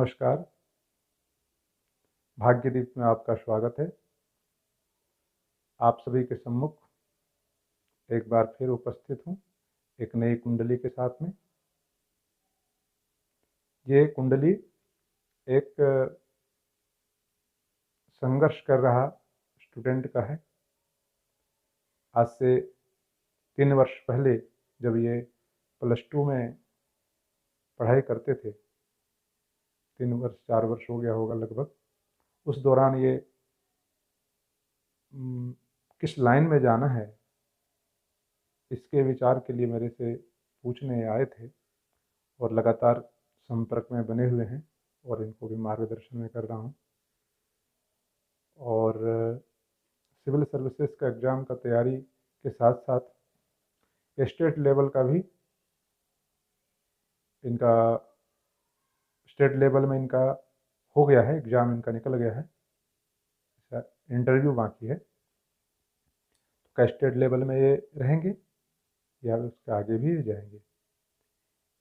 नमस्कार। भाग्यदीप में आपका स्वागत है। आप सभी के सम्मुख एक बार फिर उपस्थित हूँ एक नई कुंडली के साथ में। ये कुंडली एक संघर्ष कर रहा स्टूडेंट का है। आज से 3 वर्ष पहले जब ये +2 में पढ़ाई करते थे, 3 वर्ष 4 वर्ष हो गया होगा लगभग, उस दौरान ये किस लाइन में जाना है इसके विचार के लिए मेरे से पूछने आए थे और लगातार संपर्क में बने हुए हैं और इनको भी मार्गदर्शन में कर रहा हूँ। और सिविल सर्विसेज का एग्ज़ाम का तैयारी के साथ साथ स्टेट लेवल का भी इनका स्टेट लेवल में इनका हो गया है, एग्ज़ाम इनका निकल गया है, इंटरव्यू बाकी है। तो स्टेट लेवल में ये रहेंगे या उसके आगे भी जाएंगे,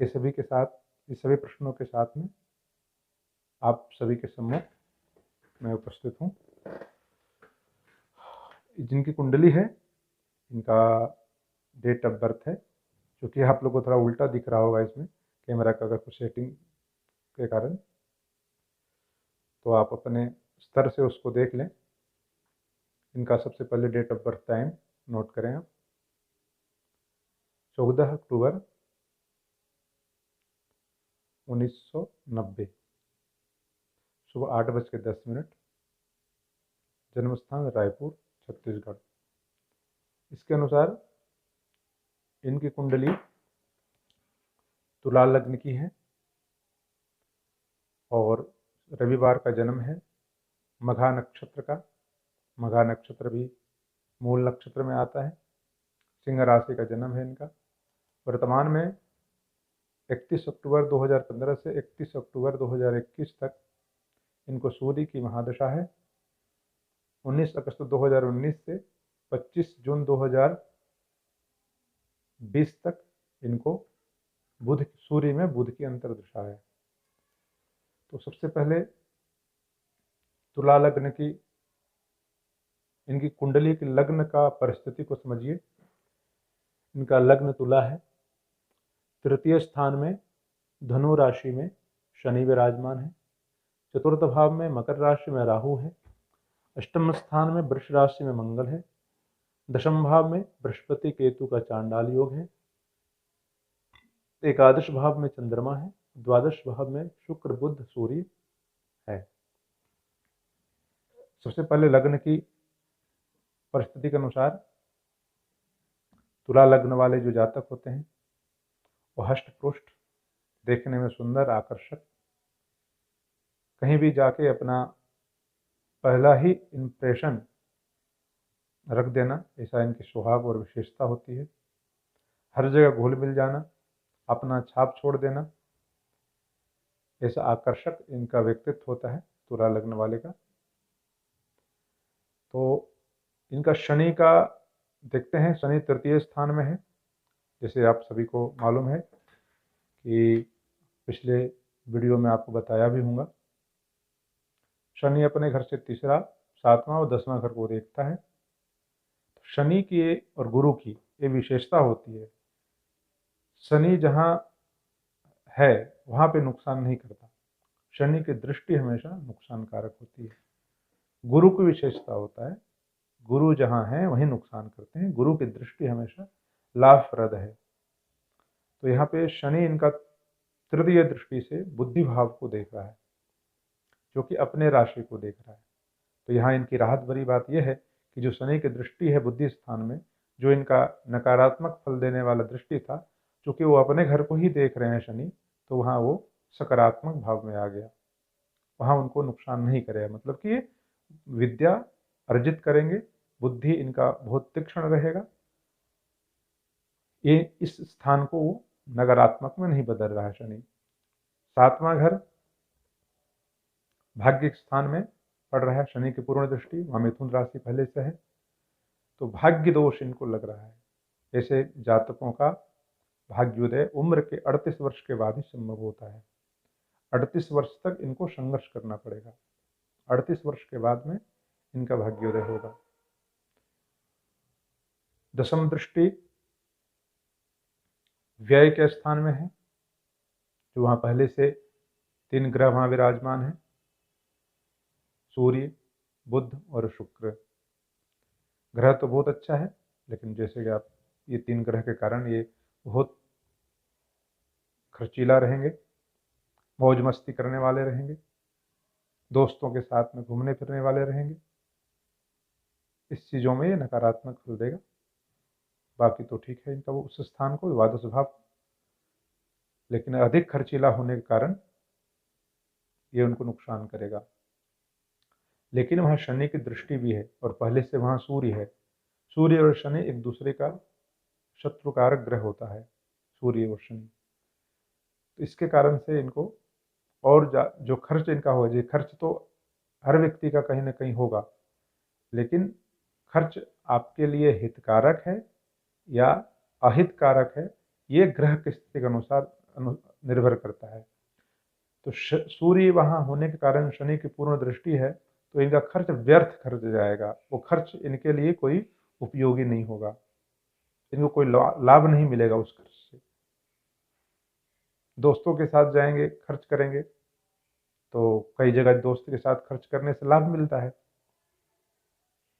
ये सभी के साथ, इस सभी प्रश्नों के साथ में आप सभी के सम्मुख मैं उपस्थित हूँ। जिनकी कुंडली है इनका डेट ऑफ बर्थ है, जो कि आप लोगों को थोड़ा उल्टा दिख रहा होगा इसमें कैमरा का कुछ सेटिंग के कारण, तो आप अपने स्तर से उसको देख लें। इनका सबसे पहले date of birth time note करें आप। 14 अक्टूबर 1990 सुबह 8:10। जन्म स्थान रायपुर छत्तीसगढ़। इसके अनुसार इनकी कुंडली तुला लग्न की है और रविवार का जन्म है, मघा नक्षत्र का। मघा नक्षत्र भी मूल नक्षत्र में आता है। सिंह राशि का जन्म है इनका। वर्तमान में 31 अक्टूबर 2015 से 31 अक्टूबर 2021 तक इनको सूर्य की महादशा है। 19 अगस्त 2019 से 25 जून 2020 तक इनको सूर्य में बुध की अंतर्दशा है। तो सबसे पहले तुला लग्न की इनकी कुंडली की लग्न का परिस्थिति को समझिए। इनका लग्न तुला है। तृतीय स्थान में धनु राशि में शनि विराजमान है। चतुर्थ भाव में मकर राशि में राहु है। अष्टम स्थान में वृष राशि में मंगल है। दशम भाव में बृहस्पति केतु का चांडाल योग है। एकादश भाव में चंद्रमा है। द्वादश भाव में शुक्र बुध सूर्य है। सबसे पहले लग्न की परिस्थिति के अनुसार तुला लग्न वाले जो जातक होते हैं वो हष्ट पुष्ट, देखने में सुंदर, आकर्षक, कहीं भी जाके अपना पहला ही इम्प्रेशन रख देना, ऐसा इनकी स्वभाव और विशेषता होती है। हर जगह घुल मिल जाना, अपना छाप छोड़ देना, ऐसा आकर्षक इनका व्यक्तित्व होता है तुला लग्न वाले का। तो इनका शनि का देखते हैं। शनि तृतीय स्थान में है। जैसे आप सभी को मालूम है कि पिछले वीडियो में आपको बताया भी होगा, शनि अपने घर से तीसरा, 7वां और 10वां घर को देखता है। शनि की और गुरु की ये विशेषता होती है, शनि जहाँ है वहाँ पे नुकसान नहीं करता। शनि की दृष्टि हमेशा नुकसानकारक होती है। गुरु की विशेषता होता है, गुरु जहाँ है वहीं नुकसान करते हैं। गुरु की दृष्टि हमेशा लाभप्रद है। तो यहाँ पे शनि इनका तृतीय दृष्टि से बुद्धि भाव को देख रहा है, जो कि अपने राशि को देख रहा है। तो यहाँ इनकी राहत भरी बात यह है कि जो शनि की दृष्टि है बुद्धि स्थान में, जो इनका नकारात्मक फल देने वाला दृष्टि था, चूँकि वो अपने घर को ही देख रहे हैं शनि, तो वहाँ वो सकारात्मक भाव में आ गया, वहाँ उनको नुकसान नहीं करेगा। मतलब कि ये विद्या अर्जित करेंगे, बुद्धि इनका बहुत तीक्ष्ण रहेगा। ये इस स्थान को वो नकारात्मक में नहीं बदल रहा है शनि। 7वां घर भाग्य स्थान में पड़ रहा है शनि की पूर्ण दृष्टि, वहाँ मिथुन राशि पहले से है, तो भाग्य दोष इनको लग रहा है। ऐसे जातकों का भाग्योदय उम्र के 38 वर्ष के बाद ही संभव होता है। 38 वर्ष तक इनको संघर्ष करना पड़ेगा। 38 वर्ष के बाद में इनका भाग्योदय होगा। दशम दृष्टि व्यय के स्थान में है, जो वहां पहले से 3 ग्रह वहां विराजमान है, सूर्य, बुध और शुक्र। ग्रह तो बहुत अच्छा है, लेकिन जैसे कि आप ये 3 ग्रह के कारण ये बहुत खर्चीला रहेंगे, मौज मस्ती करने वाले रहेंगे, दोस्तों के साथ में घूमने फिरने वाले रहेंगे। इस चीज़ों में ये नकारात्मक फल देगा। बाकी तो ठीक है इनका वो उस स्थान को द्वादश भाव, लेकिन अधिक खर्चीला होने के कारण ये उनको नुकसान करेगा। लेकिन वहाँ शनि की दृष्टि भी है और पहले से वहाँ सूर्य है। सूर्य और शनि एक दूसरे का शत्रुकारक ग्रह होता है, सूर्य और शनि। तो इसके कारण से इनको और जो खर्च इनका हो जाए, खर्च तो हर व्यक्ति का कहीं ना कहीं होगा, लेकिन खर्च आपके लिए हितकारक है या अहितकारक है, ये ग्रह की स्थिति के अनुसार निर्भर करता है। तो सूर्य वहां होने के कारण शनि की पूर्ण दृष्टि है, तो इनका खर्च व्यर्थ खर्च जाएगा। वो खर्च इनके लिए कोई उपयोगी नहीं होगा, इनको कोई लाभ नहीं मिलेगा उस खर्च से। दोस्तों के साथ जाएंगे, खर्च करेंगे, तो कई जगह दोस्त के साथ खर्च करने से लाभ मिलता है।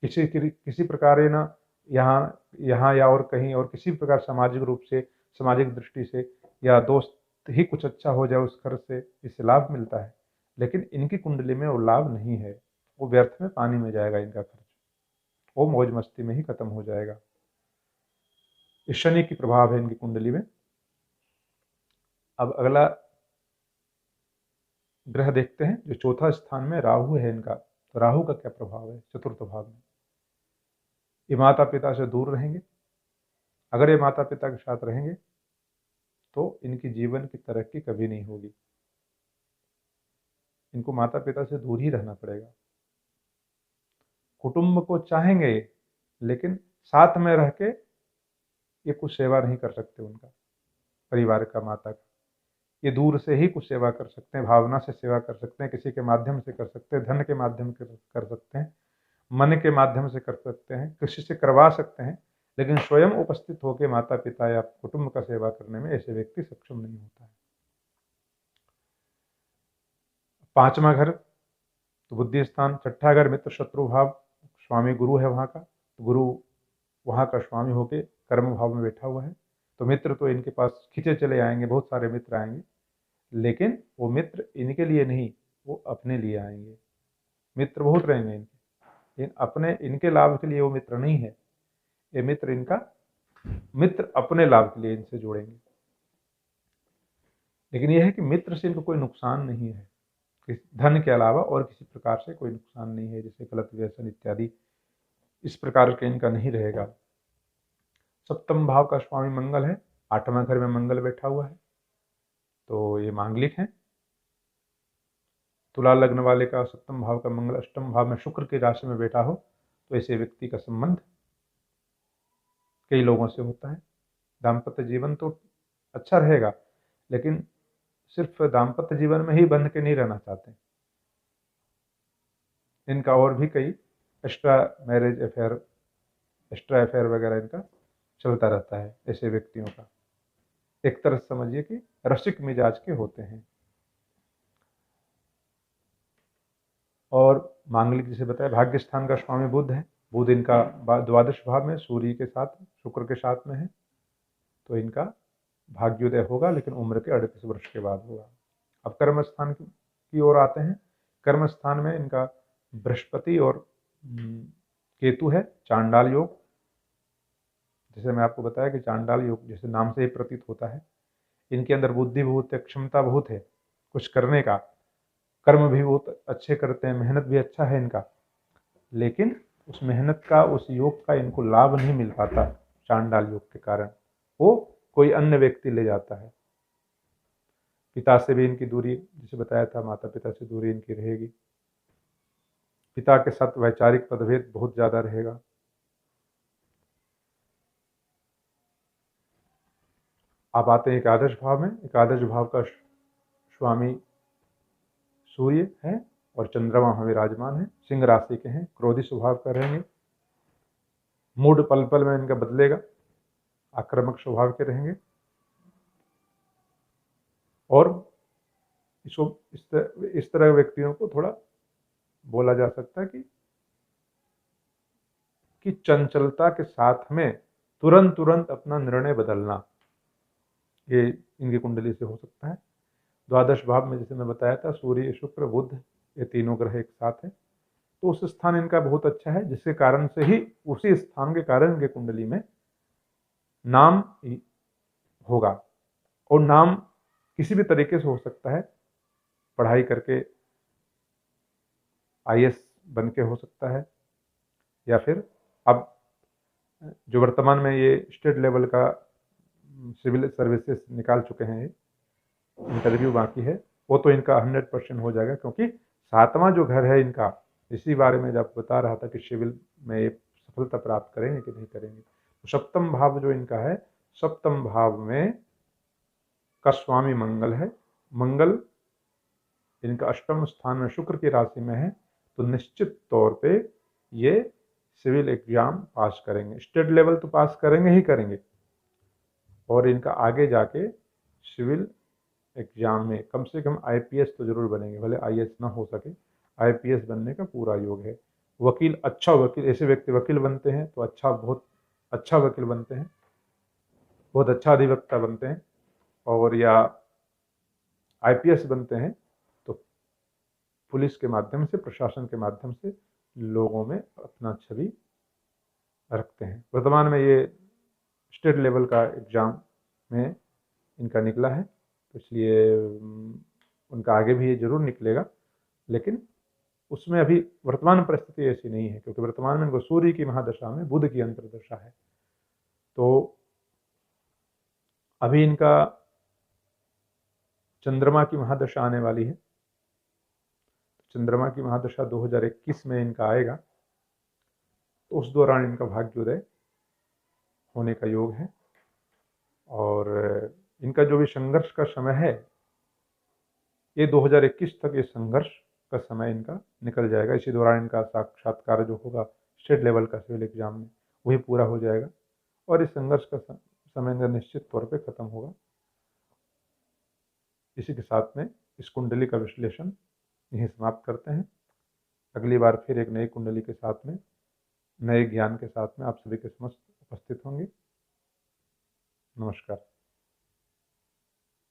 किसी प्रकार ये ना यहाँ यहाँ या और कहीं और किसी प्रकार सामाजिक रूप से, सामाजिक दृष्टि से या दोस्त ही कुछ अच्छा हो जाए उस खर्च से, इससे लाभ मिलता है। लेकिन इनकी कुंडली में वो लाभ नहीं है, वो व्यर्थ में पानी में जाएगा इनका खर्च, वो मौज मस्ती में ही खत्म हो जाएगा। इस शनि की प्रभाव है इनकी कुंडली में। अब अगला ग्रह देखते हैं, जो चौथा स्थान में राहु है इनका। तो राहु का क्या प्रभाव है चतुर्थ भाव में? ये माता पिता से दूर रहेंगे। अगर ये माता पिता के साथ रहेंगे तो इनकी जीवन की तरक्की कभी नहीं होगी। इनको माता पिता से दूर ही रहना पड़ेगा। कुटुंब को चाहेंगे, लेकिन साथ में रह के ये कुछ सेवा नहीं कर सकते उनका, परिवार का, माता का। ये दूर से ही कुछ सेवा कर सकते हैं, भावना से सेवा कर सकते हैं, किसी के माध्यम से कर सकते हैं, धन के माध्यम से कर सकते हैं, मन के माध्यम से कर सकते हैं, किसी से करवा सकते हैं, लेकिन स्वयं उपस्थित होकर माता पिता या कुटुंब का सेवा करने में ऐसे व्यक्ति सक्षम नहीं होता है। 5वां घर तो बुद्धि स्थान, 6ठा घर मित्र शत्रु भाव, स्वामी गुरु है वहाँ का। तो गुरु वहाँ का स्वामी होके कर्म भाव में बैठा हुआ है। तो मित्र तो इनके पास खींचे चले आएंगे, बहुत सारे मित्र आएंगे, लेकिन वो मित्र इनके लिए नहीं, वो अपने लिए आएंगे। मित्र बहुत रहेंगे इनके, लेकिन अपने इनके लाभ के लिए वो मित्र नहीं है। ये मित्र अपने लाभ के लिए इनसे जुड़ेंगे। लेकिन यह है कि मित्र से इनको कोई नुकसान नहीं है, धन के अलावा और किसी प्रकार से कोई नुकसान नहीं है, जैसे गलत व्यसन इत्यादि इस प्रकार का इनका नहीं रहेगा। 7वें भाव का स्वामी मंगल है, 8वां घर में मंगल बैठा हुआ है, तो ये मांगलिक है। तुला लग्न वाले का 7वें भाव का मंगल 8वें भाव में शुक्र की राशि में बैठा हो, तो ऐसे व्यक्ति का संबंध कई लोगों से होता है। दाम्पत्य जीवन तो अच्छा रहेगा, लेकिन सिर्फ दाम्पत्य जीवन में ही बंध के नहीं रहना चाहते। इनका और भी कई एक्स्ट्रा अफेयर वगैरह इनका चलता रहता है। ऐसे व्यक्तियों का एक तरह से समझिए कि रसिक मिजाज के होते हैं। और मांगलिक जिसे बताया, भाग्य स्थान का स्वामी बुध है। बुध इनका द्वादश भाव में सूर्य के साथ, शुक्र के साथ में है, तो इनका भाग्योदय होगा, लेकिन उम्र के 38 वर्ष के बाद होगा। अब कर्म स्थान की ओर आते हैं। कर्म स्थान में इनका बृहस्पति और केतु है, चांडाल योग। जैसे मैं आपको बताया कि चांडाल योग जैसे नाम से ही प्रतीत होता है, इनके अंदर बुद्धि बहुत है, क्षमता बहुत है कुछ करने का, कर्म भी बहुत अच्छे करते हैं, मेहनत भी अच्छा है इनका, लेकिन उस मेहनत का, उस योग का इनको लाभ नहीं मिल पाता। चांडाल योग के कारण वो कोई अन्य व्यक्ति ले जाता है। पिता से भी इनकी दूरी, जैसे बताया था, माता पिता से दूरी इनकी रहेगी। पिता के साथ वैचारिक मतभेद बहुत ज्यादा रहेगा। आप आते हैं एकादश भाव में। एकादश भाव का स्वामी सूर्य है और चंद्रमा वहाँ विराजमान है, सिंह राशि के हैं, क्रोधी स्वभाव का रहेंगे, मूड पल पल में इनका बदलेगा, आक्रामक स्वभाव के रहेंगे और इसको इस तरह व्यक्तियों को थोड़ा बोला जा सकता है कि चंचलता के साथ में तुरंत अपना निर्णय बदलना, ये इनकी कुंडली से हो सकता है। द्वादश भाव में जैसे मैं बताया था सूर्य शुक्र बुध ये तीनों ग्रह एक साथ हैं, तो उस स्थान इनका बहुत अच्छा है, जिसके कारण से ही उसी स्थान के कारण इनके कुंडली में नाम होगा। और नाम किसी भी तरीके से हो सकता है, पढ़ाई करके IAS बन के हो सकता है, या फिर अब जो वर्तमान में ये स्टेट लेवल का सिविल सर्विसेज निकाल चुके हैं, इंटरव्यू बाकी है, वो तो इनका 100% हो जाएगा, क्योंकि 7वां जो घर है इनका, इसी बारे में जब बता रहा था कि सिविल में ये सफलता प्राप्त करेंगे कि नहीं करेंगे। तो सप्तम भाव जो इनका है, सप्तम भाव में का स्वामी मंगल है, मंगल इनका अष्टम स्थान में शुक्र की राशि में है, तो निश्चित तौर पे ये सिविल एग्जाम पास करेंगे, स्टेट लेवल तो पास करेंगे ही करेंगे, और इनका आगे जाके सिविल एग्जाम में कम से कम IPS तो जरूर बनेंगे, भले IAS ना हो सके, IPS बनने का पूरा योग है। वकील, अच्छा वकील, ऐसे व्यक्ति वकील बनते हैं तो बहुत अच्छा वकील बनते हैं, बहुत अच्छा अधिवक्ता बनते हैं, और या IPS बनते हैं तो पुलिस के माध्यम से, प्रशासन के माध्यम से लोगों में अपना छवि रखते हैं। वर्तमान में ये स्टेट लेवल का एग्जाम में इनका निकला है, तो इसलिए उनका आगे भी ये जरूर निकलेगा, लेकिन उसमें अभी वर्तमान परिस्थिति ऐसी नहीं है, क्योंकि वर्तमान में इनको सूर्य की महादशा में बुध की अंतर्दशा है। तो अभी इनका चंद्रमा की महादशा आने वाली है, चंद्रमा की महादशा 2021 में इनका आएगा, तो उस दौरान इनका भाग्योदय होने का योग है। और इनका जो भी संघर्ष का समय है, ये 2021 तक ये संघर्ष का समय इनका निकल जाएगा। इसी दौरान इनका साक्षात्कार जो होगा स्टेट लेवल का सिविल एग्जाम में, वही पूरा हो जाएगा और इस संघर्ष का समय इनका निश्चित तौर पे खत्म होगा। इसी के साथ में इस कुंडली का विश्लेषण यहीं समाप्त करते हैं। अगली बार फिर एक नई कुंडली के साथ में, नए ज्ञान के साथ में आप सभी के समक्ष उपस्थित होंगे। नमस्कार।